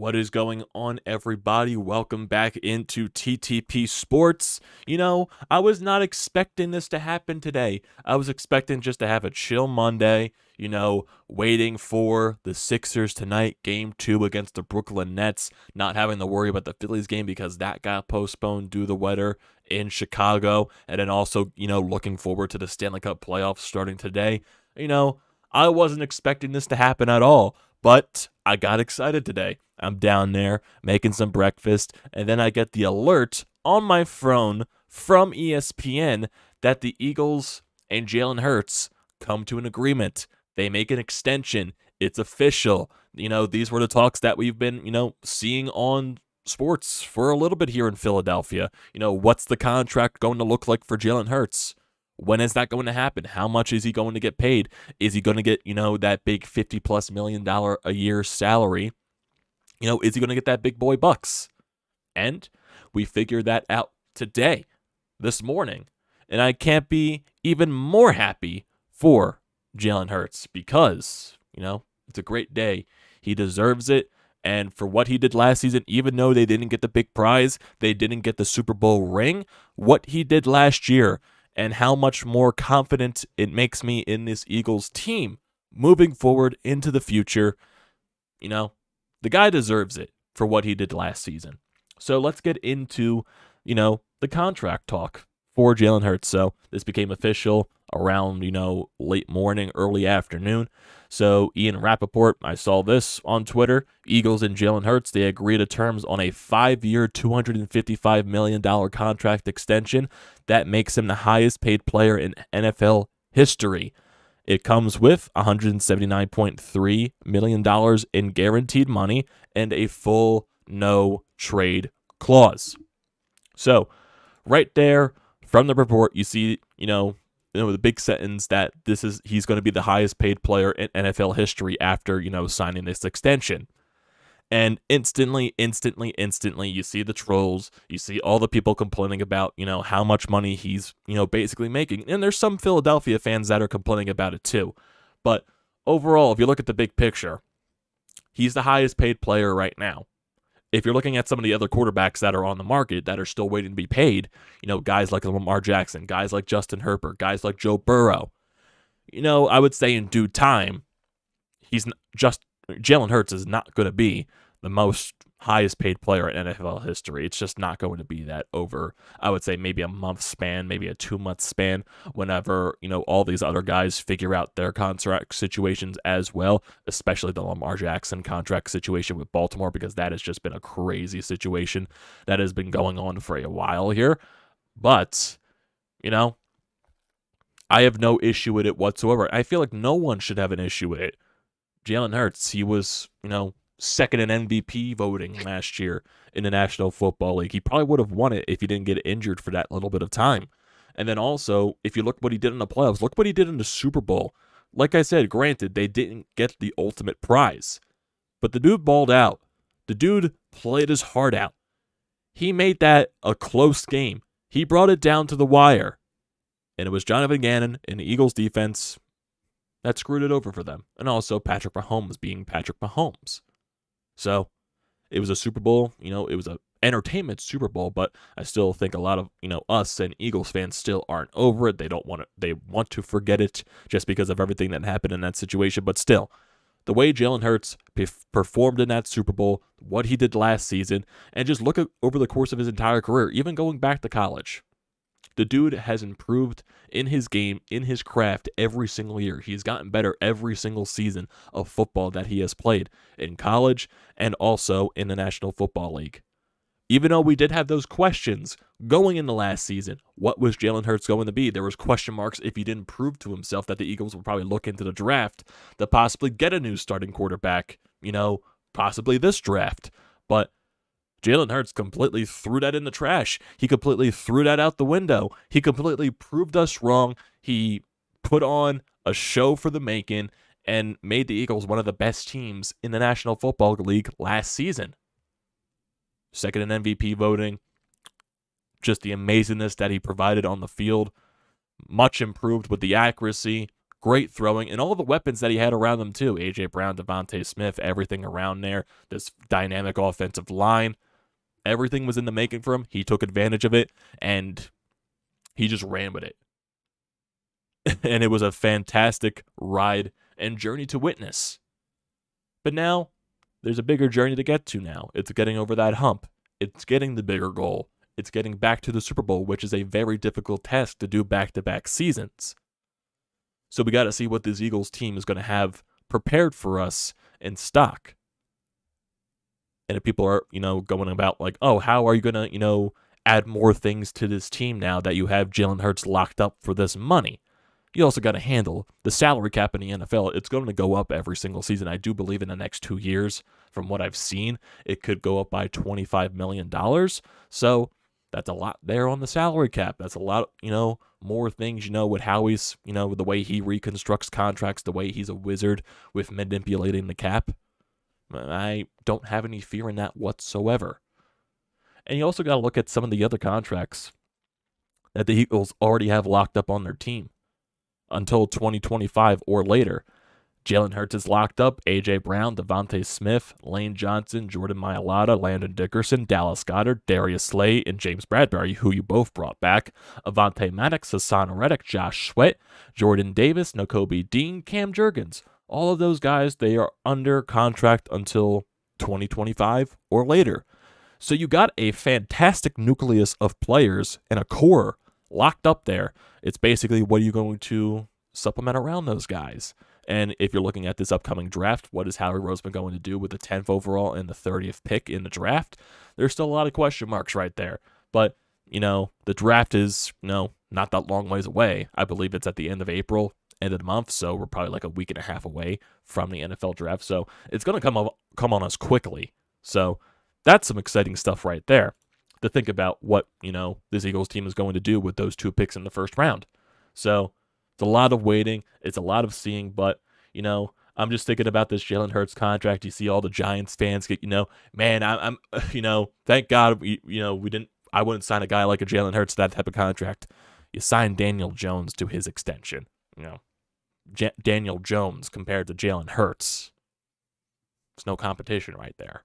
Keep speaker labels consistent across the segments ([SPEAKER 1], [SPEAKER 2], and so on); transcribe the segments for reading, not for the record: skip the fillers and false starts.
[SPEAKER 1] What is going on, everybody? Welcome back into TTP Sports. I was not expecting this to happen today. I was expecting just to have a chill Monday, waiting for the Sixers tonight, game 2 against the Brooklyn Nets, not having to worry about the Phillies game because that got postponed due to the weather in Chicago, and then also, looking forward to the Stanley Cup playoffs starting today. I wasn't expecting this to happen at all, but I got excited today. I'm down there making some breakfast, and then I get the alert on my phone from ESPN that the Eagles and Jalen Hurts come to an agreement. They make an extension. It's official. These were the talks that we've been, seeing on sports for a little bit here in Philadelphia. What's the contract going to look like for Jalen Hurts? When is that going to happen? How much is he going to get paid? Is he going to get, that big $50+ million a year salary? Is he going to get that big boy bucks? And we figured that out today, this morning. And I can't be even more happy for Jalen Hurts because, it's a great day. He deserves it. And for what he did last season, even though they didn't get the big prize, they didn't get the Super Bowl ring, what he did last year and how much more confident it makes me in this Eagles team moving forward into the future, the guy deserves it for what he did last season. So let's get into, the contract talk for Jalen Hurts. So this became official around, late morning, early afternoon. So Ian Rappaport, I saw this on Twitter. Eagles and Jalen Hurts, they agreed to terms on a 5-year, $255 million contract extension. That makes him the highest paid player in NFL history. It comes with $179.3 million in guaranteed money and a full no-trade clause. So right there from the report, you see, the big sentence that he's going to be the highest paid player in NFL history after, signing this extension. And instantly, you see the trolls, you see all the people complaining about, how much money he's, basically making. And there's some Philadelphia fans that are complaining about it too. But overall, if you look at the big picture, he's the highest paid player right now. If you're looking at some of the other quarterbacks that are on the market that are still waiting to be paid, guys like Lamar Jackson, guys like Justin Harper, guys like Joe Burrow, I would say in due time, Jalen Hurts is not going to be the most highest paid player in NFL history. It's just not going to be that over, I would say, maybe a month span, maybe a 2-month span, whenever, all these other guys figure out their contract situations as well, especially the Lamar Jackson contract situation with Baltimore, because that has just been a crazy situation that has been going on for a while here. But, I have no issue with it whatsoever. I feel like no one should have an issue with it. Jalen Hurts, he was, second in MVP voting last year in the National Football League. He probably would have won it if he didn't get injured for that little bit of time. And then also, if you look what he did in the playoffs, look what he did in the Super Bowl. Like I said, granted, they didn't get the ultimate prize, but the dude balled out. The dude played his heart out. He made that a close game. He brought it down to the wire. And it was Jonathan Gannon and the Eagles defense that screwed it over for them. And also Patrick Mahomes being Patrick Mahomes. So it was a Super Bowl, it was an entertainment Super Bowl, but I still think a lot of, us and Eagles fans still aren't over it. They want to forget it just because of everything that happened in that situation. But still, the way Jalen Hurts performed in that Super Bowl, what he did last season, and just look at over the course of his entire career, even going back to college. The dude has improved in his game, in his craft every single year. He's gotten better every single season of football that he has played in college and also in the National Football League. Even though we did have those questions going into last season, what was Jalen Hurts going to be? There was question marks if he didn't prove to himself that the Eagles would probably look into the draft to possibly get a new starting quarterback, possibly this draft. But Jalen Hurts completely threw that in the trash. He completely threw that out the window. He completely proved us wrong. He put on a show for the making and made the Eagles one of the best teams in the National Football League last season. Second in MVP voting. Just the amazingness that he provided on the field. Much improved with the accuracy. great throwing, and all the weapons that he had around them too. A.J. Brown, Devontae Smith, everything around there, this dynamic offensive line, everything was in the making for him. He took advantage of it, and he just ran with it. And it was a fantastic ride and journey to witness. But now, there's a bigger journey to get to now. It's getting over that hump. It's getting the bigger goal. It's getting back to the Super Bowl, which is a very difficult task to do back-to-back seasons. So we got to see what this Eagles team is going to have prepared for us in stock. And if people are, going about like, oh, how are you going to, add more things to this team now that you have Jalen Hurts locked up for this money? You also got to handle the salary cap in the NFL. It's going to go up every single season. I do believe in the next 2 years, from what I've seen, it could go up by $25 million. So that's a lot there on the salary cap. That's a lot, more things, with Howie's, with the way he reconstructs contracts, the way he's a wizard with manipulating the cap. I don't have any fear in that whatsoever. And you also got to look at some of the other contracts that the Eagles already have locked up on their team until 2025 or later. Jalen Hurts is locked up. A.J. Brown, Devontae Smith, Lane Johnson, Jordan Mailata, Landon Dickerson, Dallas Goedert, Darius Slay, and James Bradbury, who you both brought back. Avonte Maddox, Hassan Reddick, Josh Sweat, Jordan Davis, Nakobe Dean, Cam Jurgens. All of those guys, they are under contract until 2025 or later. So you got a fantastic nucleus of players and a core locked up there. It's basically, what are you going to supplement around those guys? And if you're looking at this upcoming draft, what is Howie Roseman going to do with the 10th overall and the 30th pick in the draft? There's still a lot of question marks right there. But, the draft is, not that long ways away. I believe it's at the end of April, end of the month, so we're probably like a week and a half away from the NFL draft. So it's going to come on us quickly. So that's some exciting stuff right there to think about what, this Eagles team is going to do with those 2 picks in the first round. So it's a lot of waiting. It's a lot of seeing, but, I'm just thinking about this Jalen Hurts contract. You see all the Giants fans get, man, I'm thank God, I wouldn't sign a guy like a Jalen Hurts to that type of contract. You sign Daniel Jones to his extension, Daniel Jones compared to Jalen Hurts. There's no competition right there.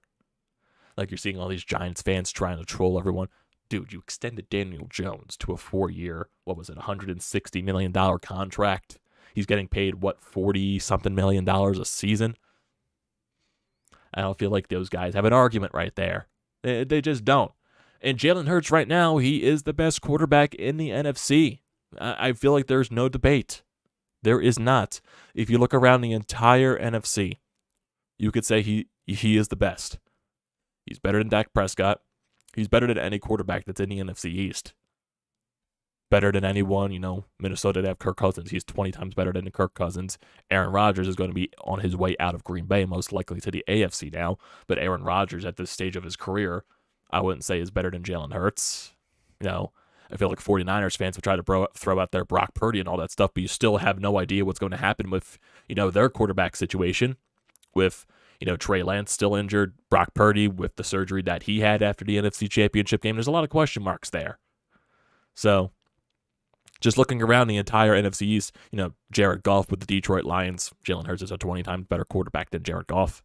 [SPEAKER 1] Like, you're seeing all these Giants fans trying to troll everyone. Dude, you extended Daniel Jones to a 4-year, $160 million contract. He's getting paid, $40-something million a season? I don't feel like those guys have an argument right there. They just don't. And Jalen Hurts right now, he is the best quarterback in the NFC. I feel like there's no debate. There is not. If you look around the entire NFC, you could say he is the best. He's better than Dak Prescott. He's better than any quarterback that's in the NFC East. Better than anyone, Minnesota, they have Kirk Cousins. He's 20 times better than Kirk Cousins. Aaron Rodgers is going to be on his way out of Green Bay, most likely to the AFC now. But Aaron Rodgers, at this stage of his career, I wouldn't say is better than Jalen Hurts. I feel like 49ers fans would try to throw out their Brock Purdy and all that stuff, but you still have no idea what's going to happen with, their quarterback situation. With, Trey Lance still injured, Brock Purdy with the surgery that he had after the NFC Championship game. There's a lot of question marks there. So, just looking around the entire NFC East, Jared Goff with the Detroit Lions, Jalen Hurts is a 20 times better quarterback than Jared Goff.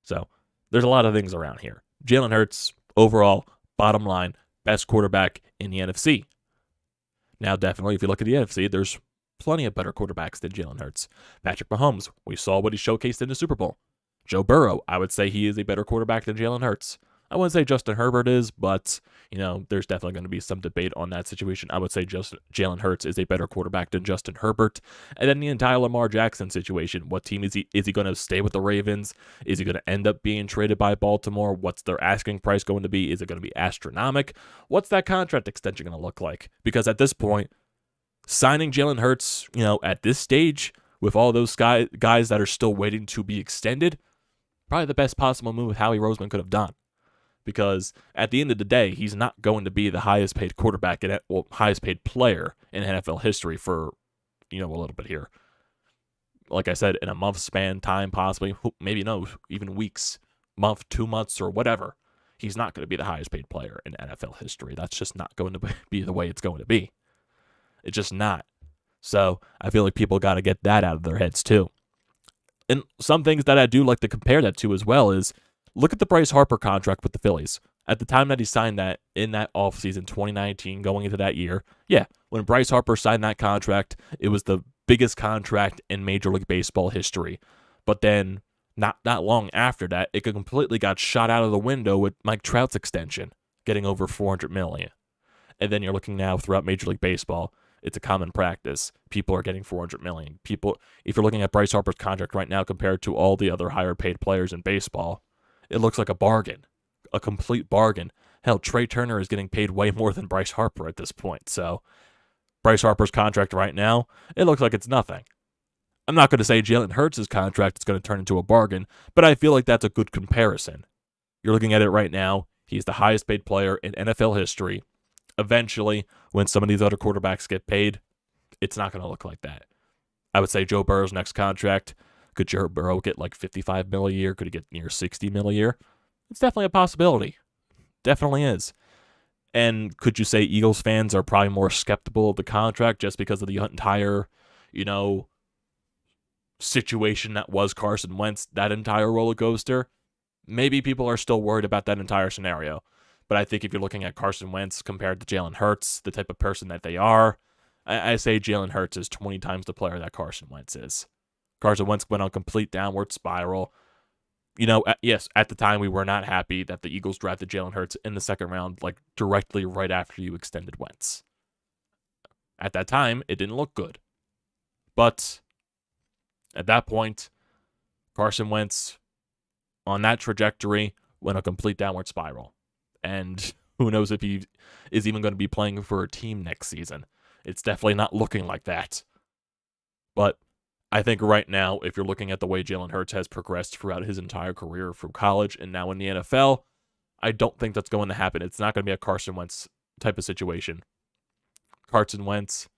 [SPEAKER 1] So, there's a lot of things around here. Jalen Hurts, overall, bottom line, best quarterback in the NFC. Now, definitely, if you look at the NFC, there's plenty of better quarterbacks than Jalen Hurts. Patrick Mahomes, we saw what he showcased in the Super Bowl. Joe Burrow, I would say he is a better quarterback than Jalen Hurts. I wouldn't say Justin Herbert is, but, there's definitely going to be some debate on that situation. I would say Jalen Hurts is a better quarterback than Justin Herbert. And then the entire Lamar Jackson situation. What team is he? Is he going to stay with the Ravens? Is he going to end up being traded by Baltimore? What's their asking price going to be? Is it going to be astronomical? What's that contract extension going to look like? Because at this point, signing Jalen Hurts, at this stage, with all those guys that are still waiting to be extended, probably the best possible move Howie Roseman could have done. Because at the end of the day, he's not going to be the highest paid quarterback, highest paid player in NFL history for, a little bit here. Like I said, in a month span time, possibly, maybe even weeks, month, 2 months, or whatever. He's not going to be the highest paid player in NFL history. That's just not going to be the way it's going to be. It's just not. So I feel like people got to get that out of their heads too. And some things that I do like to compare that to as well is look at the Bryce Harper contract with the Phillies. At the time that he signed that in that offseason 2019 going into that year, yeah, when Bryce Harper signed that contract, it was the biggest contract in Major League Baseball history. But then not long after that, it completely got shot out of the window with Mike Trout's extension, getting over $400 million. And then you're looking now throughout Major League Baseball, it's a common practice. People are getting $400 million. People, if you're looking at Bryce Harper's contract right now compared to all the other higher paid players in baseball, it looks like a bargain, a complete bargain. Hell, Trey Turner is getting paid way more than Bryce Harper at this point. So Bryce Harper's contract right now, it looks like it's nothing. I'm not going to say Jalen Hurts' contract is going to turn into a bargain, but I feel like that's a good comparison. You're looking at it right now. He's the highest paid player in NFL history. Eventually, when some of these other quarterbacks get paid, it's not going to look like that. I would say Joe Burrow's next contract, could Joe Burrow get like $55 million a year? Could he get near $60 million a year? It's definitely a possibility. Definitely is. And could you say Eagles fans are probably more skeptical of the contract just because of the entire, situation that was Carson Wentz, that entire roller coaster? Maybe people are still worried about that entire scenario. But I think if you're looking at Carson Wentz compared to Jalen Hurts, the type of person that they are, I say Jalen Hurts is 20 times the player that Carson Wentz is. Carson Wentz went on a complete downward spiral. Yes, at the time we were not happy that the Eagles drafted Jalen Hurts in the second round, like directly right after you extended Wentz. At that time, it didn't look good. But at that point, Carson Wentz, on that trajectory, went a complete downward spiral. And who knows if he is even going to be playing for a team next season. It's definitely not looking like that. But I think right now, if you're looking at the way Jalen Hurts has progressed throughout his entire career from college and now in the NFL, I don't think that's going to happen. It's not going to be a Carson Wentz type of situation. Carson Wentz,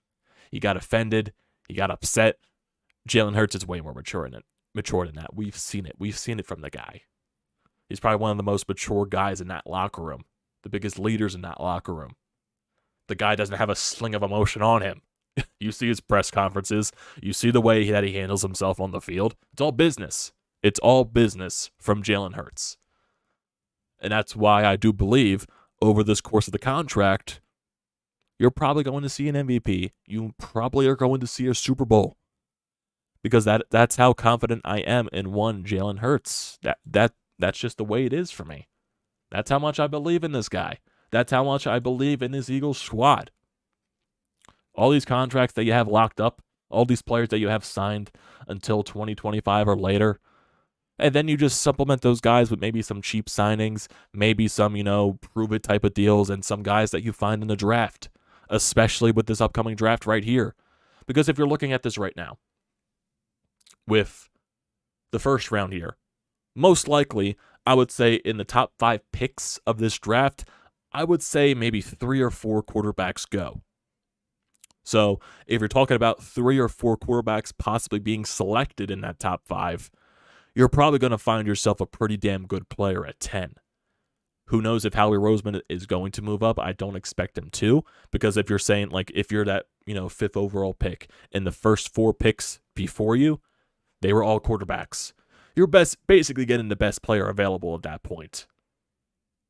[SPEAKER 1] he got offended, he got upset. Jalen Hurts is way more mature than that. We've seen it. We've seen it from the guy. He's probably one of the most mature guys in that locker room, the biggest leaders in that locker room. The guy doesn't have a sling of emotion on him. You see his press conferences. You see the way that he handles himself on the field. It's all business. It's all business from Jalen Hurts. And that's why I do believe over this course of the contract, you're probably going to see an MVP. You probably are going to see a Super Bowl. Because that's how confident I am in one Jalen Hurts. That's just the way it is for me. That's how much I believe in this guy. That's how much I believe in this Eagles squad. All these contracts that you have locked up, all these players that you have signed until 2025 or later, and then you just supplement those guys with maybe some cheap signings, maybe some, prove-it type of deals, and some guys that you find in the draft, especially with this upcoming draft right here. Because if you're looking at this right now, with the first round here, most likely, I would say in the top 5 picks of this draft, I would say maybe 3 or 4 quarterbacks go. So if you're talking about 3 or 4 quarterbacks possibly being selected in that top 5, you're probably going to find yourself a pretty damn good player at 10. Who knows if Howie Roseman is going to move up? I don't expect him to, because if you're saying, if you're that, 5th overall pick and the first 4 picks before you, they were all quarterbacks. You're basically getting the best player available at that point.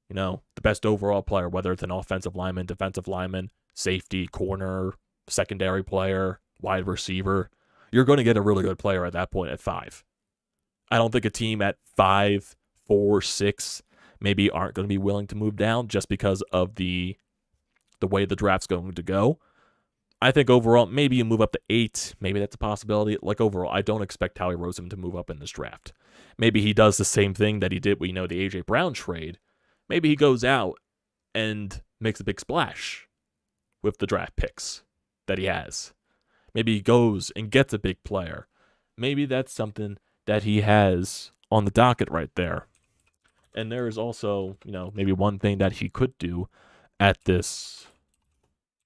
[SPEAKER 1] The best overall player, whether it's an offensive lineman, defensive lineman, safety, corner, secondary player, wide receiver. You're going to get a really good player at that point at 5. I don't think a team at 5, 4, 6 maybe aren't going to be willing to move down just because of the way the draft's going to go. I think overall, maybe you move up to 8. Maybe that's a possibility. Overall, I don't expect Howie Roseman to move up in this draft. Maybe he does the same thing that he did with, the A.J. Brown trade. Maybe he goes out and makes a big splash with the draft picks that he has. Maybe he goes and gets a big player. Maybe that's something that he has on the docket right there. And there is also, maybe one thing that he could do at this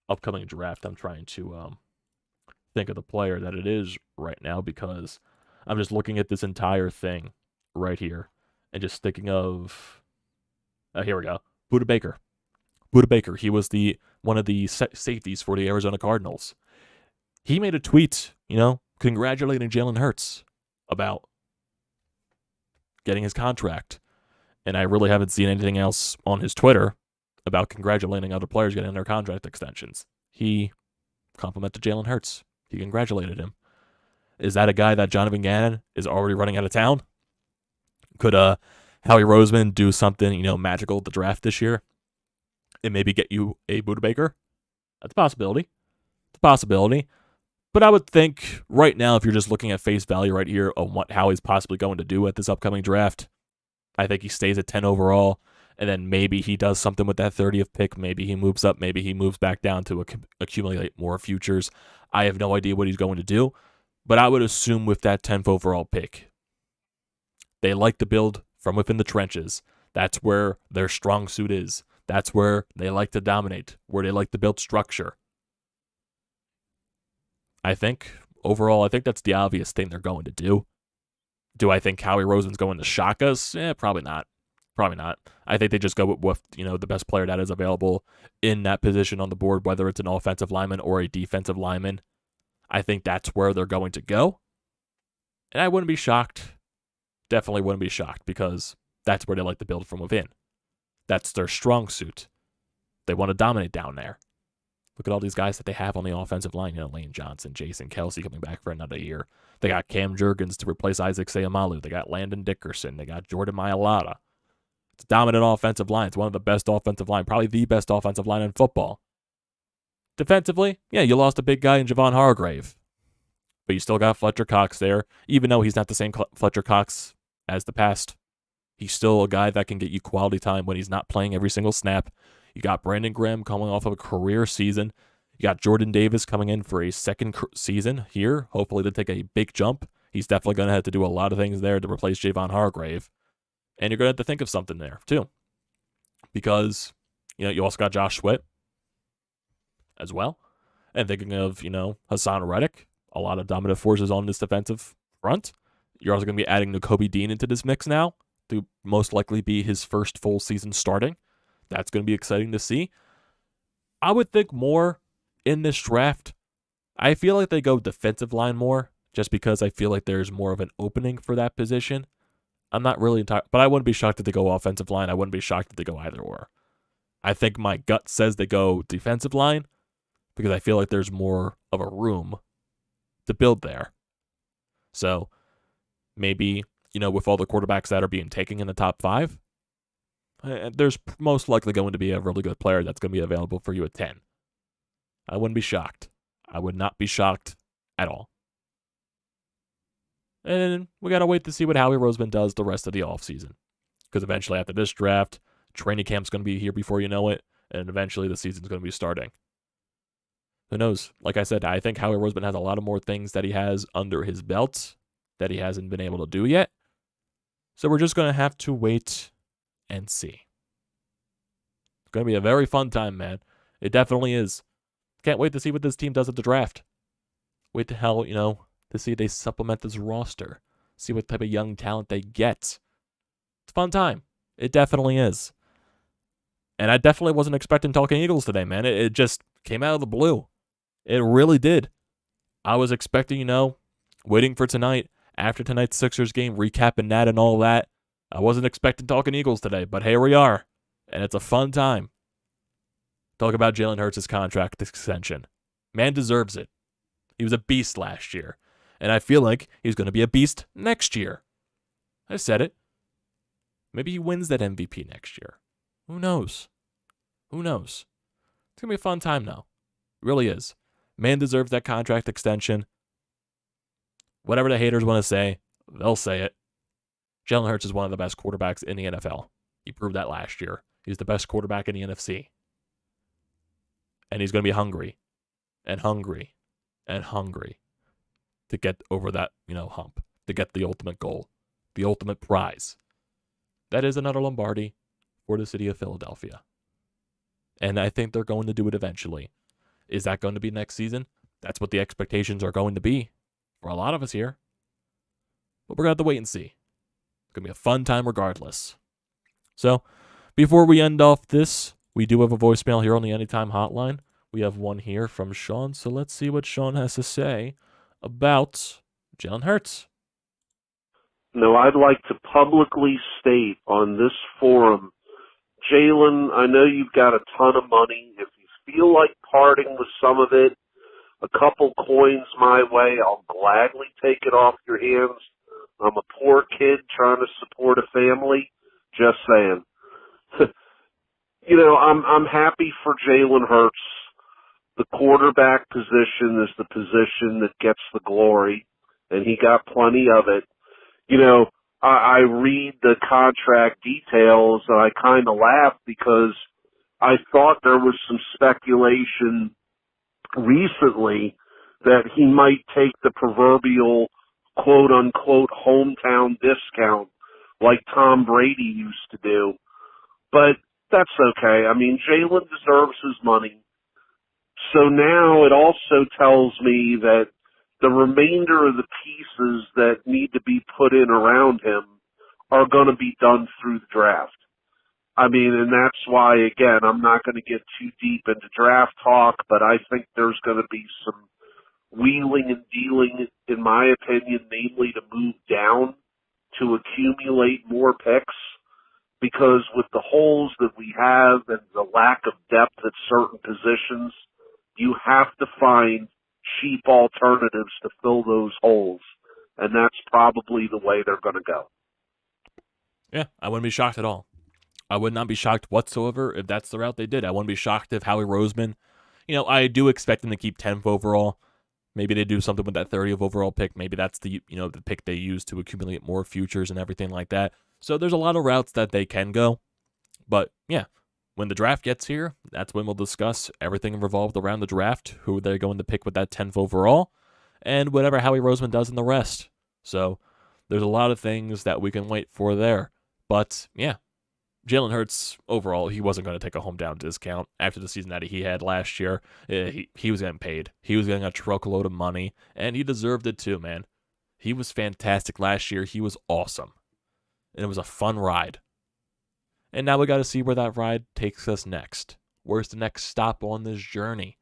[SPEAKER 1] upcoming draft. I'm trying to think of the player that it is right now because I'm just looking at this entire thing right here and just thinking of, here we go, Budda Baker. Budda Baker, he was one of the safeties for the Arizona Cardinals. He made a tweet, congratulating Jalen Hurts about getting his contract. And I really haven't seen anything else on his Twitter about congratulating other players getting their contract extensions. He complimented Jalen Hurts. He congratulated him. Is that a guy that Jonathan Gannon is already running out of town? Could Howie Roseman do something, magical at the draft this year and maybe get you a Buda Baker? That's a possibility. It's a possibility. But I would think right now, if you're just looking at face value right here on what Howie's possibly going to do at this upcoming draft, I think he stays at 10 overall, and then maybe he does something with that 30th pick. Maybe he moves up. Maybe he moves back down to accumulate more futures. I have no idea what he's going to do, but I would assume with that 10th overall pick, they like to build from within the trenches. That's where their strong suit is. That's where they like to dominate, where they like to build structure. I think, overall, that's the obvious thing they're going to do. Do I think Howie Roseman's going to shock us? Probably not. Probably not. I think they just go with the best player that is available in that position on the board, whether it's an offensive lineman or a defensive lineman. I think that's where they're going to go. And I wouldn't be shocked. Definitely wouldn't be shocked, because that's where they like to build from within. That's their strong suit. They want to dominate down there. Look at all these guys that they have on the offensive line. Lane Johnson, Jason Kelce coming back for another year. They got Cam Jurgens to replace Isaac Seumalo. They got Landon Dickerson. They got Jordan Mailata. It's a dominant offensive line. It's one of the best offensive line, probably the best offensive line in football. Defensively, you lost a big guy in Javon Hargrave. But you still got Fletcher Cox there. Even though he's not the same Fletcher Cox as the past, he's still a guy that can get you quality time when he's not playing every single snap. You got Brandon Graham coming off of a career season. You got Jordan Davis coming in for a second season here, hopefully to take a big jump. He's definitely going to have to do a lot of things there to replace Javon Hargrave. And you're going to have to think of something there, too. Because, you also got Josh Sweat as well. And thinking of, Hassan Reddick, a lot of dominant forces on this defensive front. You're also going to be adding Nakobe Dean into this mix now to most likely be his first full season starting. That's going to be exciting to see. I would think more in this draft. I feel like they go defensive line more, just because I feel like there's more of an opening for that position. I'm not really but I wouldn't be shocked if they go offensive line. I wouldn't be shocked if they go either or. I think my gut says they go defensive line, because I feel like there's more of a room to build there. So maybe, with all the quarterbacks that are being taken in the top 5, there's most likely going to be a really good player that's going to be available for you at 10. I wouldn't be shocked. I would not be shocked at all. And we got to wait to see what Howie Roseman does the rest of the offseason. Because eventually after this draft, training camp's going to be here before you know it, and eventually the season's going to be starting. Who knows? Like I said, I think Howie Roseman has a lot of more things that he has under his belt that he hasn't been able to do yet. So we're just going to have to wait and see. It's going to be a very fun time, man. It definitely is. Can't wait to see what this team does at the draft. Wait to hell, to see if they supplement this roster. See what type of young talent they get. It's a fun time. It definitely is. And I definitely wasn't expecting Talking Eagles today, man. It just came out of the blue. It really did. I was expecting, waiting for tonight, after tonight's Sixers game, recapping that and all that. I wasn't expecting Talking Eagles today, but here we are. And it's a fun time. Talk about Jalen Hurts' contract extension. Man deserves it. He was a beast last year. And I feel like he's going to be a beast next year. I said it. Maybe he wins that MVP next year. Who knows? Who knows? It's going to be a fun time now. It really is. Man deserves that contract extension. Whatever the haters want to say, they'll say it. Jalen Hurts is one of the best quarterbacks in the NFL. He proved that last year. He's the best quarterback in the NFC. And he's going to be hungry and hungry and hungry to get over that, hump, to get the ultimate goal, the ultimate prize. That is another Lombardi for the city of Philadelphia. And I think they're going to do it eventually. Is that going to be next season? That's what the expectations are going to be for a lot of us here. But we're going to have to wait and see. It's going to be a fun time regardless. So, before we end off this, we do have a voicemail here on the Anytime Hotline. We have one here from Sean, so let's see what Sean has to say about Jalen Hurts.
[SPEAKER 2] No, I'd like to publicly state on this forum, Jalen, I know you've got a ton of money. If you feel like parting with some of it, a couple coins my way, I'll gladly take it off your hands. I'm a poor kid trying to support a family. Just saying. I'm happy for Jalen Hurts. The quarterback position is the position that gets the glory, and he got plenty of it. I read the contract details and I kind of laugh because I thought there was some speculation recently that he might take the proverbial quote-unquote hometown discount like Tom Brady used to do. But that's okay. I mean, Jalen deserves his money. So now it also tells me that the remainder of the pieces that need to be put in around him are going to be done through the draft. I mean, and that's why, again, I'm not going to get too deep into draft talk, but I think there's going to be some wheeling and dealing, in my opinion, namely to move down to accumulate more picks, because with the holes that we have and the lack of depth at certain positions, you have to find cheap alternatives to fill those holes, and that's probably the way they're going to go.
[SPEAKER 1] Yeah, I wouldn't be shocked at all. I would not be shocked whatsoever if that's the route they did. I wouldn't be shocked if Howie Roseman, I do expect them to keep 10th overall. Maybe they do something with that 30th overall pick. Maybe that's the pick they use to accumulate more futures and everything like that. So there's a lot of routes that they can go. But yeah, when the draft gets here, that's when we'll discuss everything revolved around the draft, who they're going to pick with that 10th overall, and whatever Howie Roseman does in the rest. So there's a lot of things that we can wait for there. But yeah, Jalen Hurts, overall, he wasn't going to take a hometown discount after the season that he had last year. He was getting paid. He was getting a truckload of money, and he deserved it too, man. He was fantastic last year. He was awesome. And it was a fun ride. And now we got to see where that ride takes us next. Where's the next stop on this journey?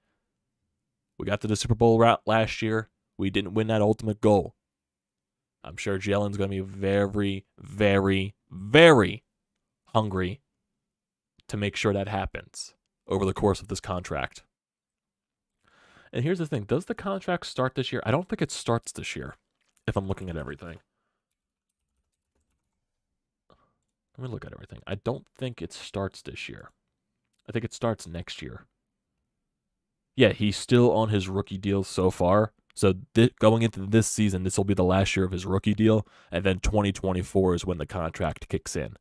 [SPEAKER 1] We got to the Super Bowl route last year. We didn't win that ultimate goal. I'm sure Jalen's going to be very, very, very hungry to make sure that happens over the course of this contract. And here's the thing. Does the contract start this year? I don't think it starts this year, if I'm looking at everything. Let me look at everything. I don't think it starts this year. I think it starts next year. Yeah, he's still on his rookie deal so far. So going into this season, this will be the last year of his rookie deal, and then 2024 is when the contract kicks in.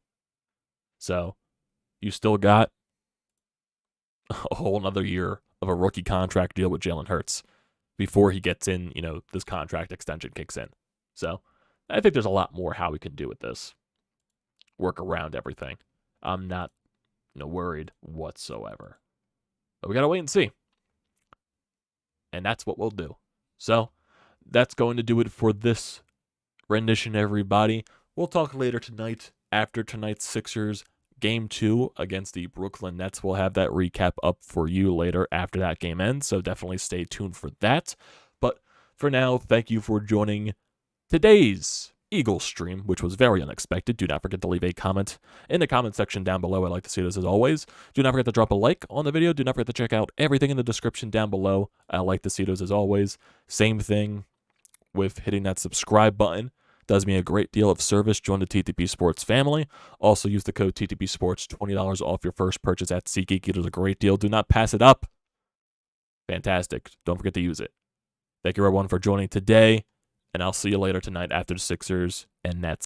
[SPEAKER 1] So you still got a whole another year of a rookie contract deal with Jalen Hurts before he gets in, this contract extension kicks in. So I think there's a lot more how we can do with this. Work around everything. I'm not, worried whatsoever. But we got to wait and see. And that's what we'll do. So that's going to do it for this rendition, everybody. We'll talk later tonight after tonight's Sixers Game 2 against the Brooklyn Nets. We'll have that recap up for you later after that game ends, so definitely stay tuned for that. But for now, thank you for joining today's Eagles stream, which was very unexpected. Do not forget to leave a comment in the comment section down below. I'd like to see this as always. Do not forget to drop a like on the video. Do not forget to check out everything in the description down below. I like to see those as always. Same thing with hitting that subscribe button. Does me a great deal of service. Join the TTP Sports family. Also use the code TTP Sports, $20 off your first purchase at SeatGeek. It is a great deal. Do not pass it up. Fantastic. Don't forget to use it. Thank you everyone for joining today, and I'll see you later tonight after the Sixers and Nets